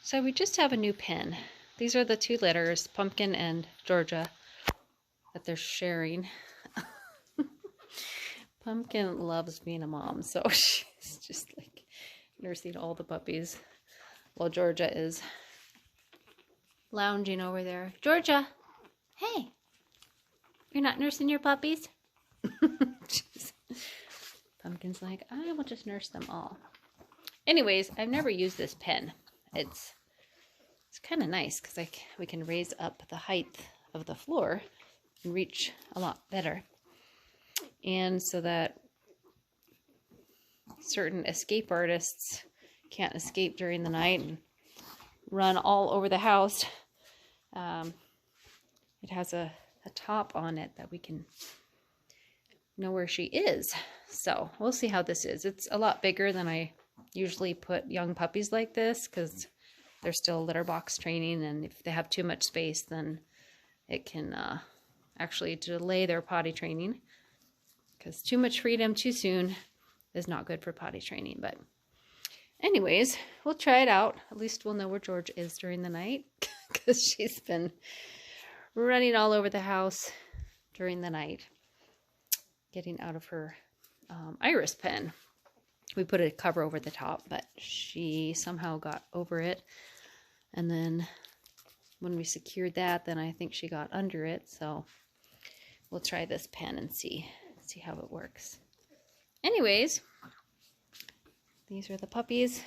So we just have a new pen. These are the two litters, Pumpkin and Georgia, that they're sharing. Pumpkin loves being a mom, so she's just like nursing all the puppies while Georgia is lounging over there. Georgia, hey, you're not nursing your puppies? Pumpkin's like, I will just nurse them all. Anyways, I've never used this pen. It's kind of nice because we can raise up the height of the floor and reach a lot better. And so that certain escape artists can't escape during the night and run all over the house. It has a top on it that we can know where she is. So we'll see how this is. It's a lot bigger than I usually put young puppies like this because they're still litter box training, and if they have too much space, then it can actually delay their potty training, because too much freedom too soon is not good for potty training. But anyways, we'll try it out. At least we'll know where George is during the night, because she's been running all over the house during the night, getting out of her iris pen. We put a cover over the top, but she somehow got over it. And then when we secured that, then I think she got under it. So we'll try this pen and see how it works. Anyways, these are the puppies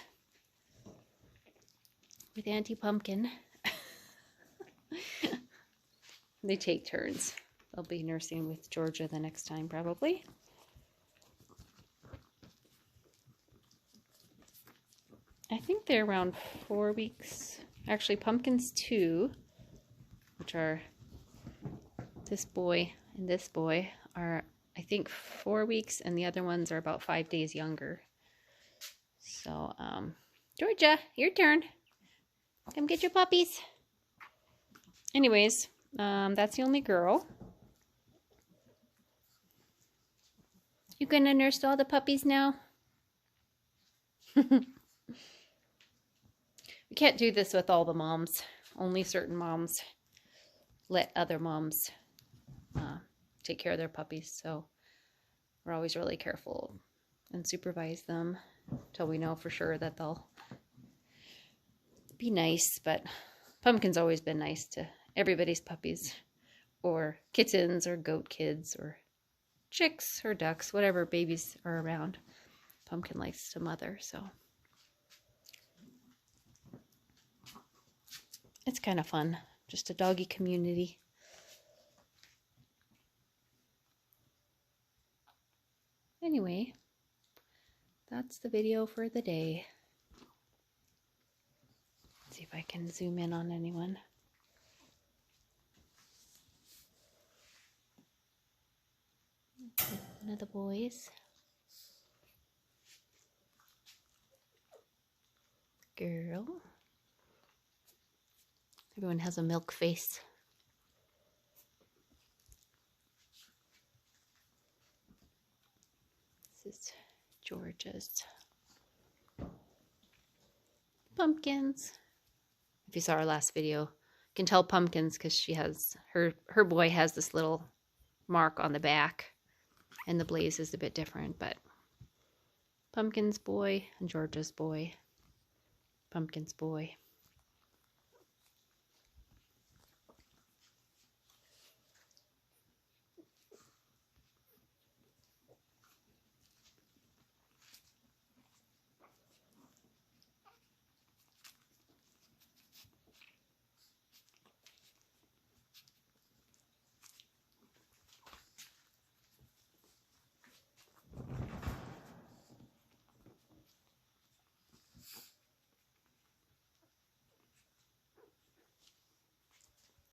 with Auntie Pumpkin. They take turns. They'll be nursing with Georgia the next time, probably. I think they're around 4 weeks. Actually, Pumpkin's 2, which are this boy and this boy, are I think 4 weeks, and the other ones are about 5 days younger. So, Georgia, your turn. Come get your puppies. Anyways, that's the only girl. You gonna nurse all the puppies now? We can't do this with all the moms. Only certain moms let other moms take care of their puppies. So we're always really careful and supervise them until we know for sure that they'll be nice. But Pumpkin's always been nice to everybody's puppies, or kittens, or goat kids, or chicks, or ducks, whatever babies are around. Pumpkin likes to mother, so it's kind of fun. Just a doggy community. Anyway, that's the video for the day. Let's see if I can zoom in on anyone. One of the boys. Girl. Everyone has a milk face. This is Georgia's. Pumpkins. If you saw our last video, you can tell Pumpkins because she has her boy has this little mark on the back, and the blaze is a bit different, but Pumpkin's boy and Georgia's boy. Pumpkin's boy.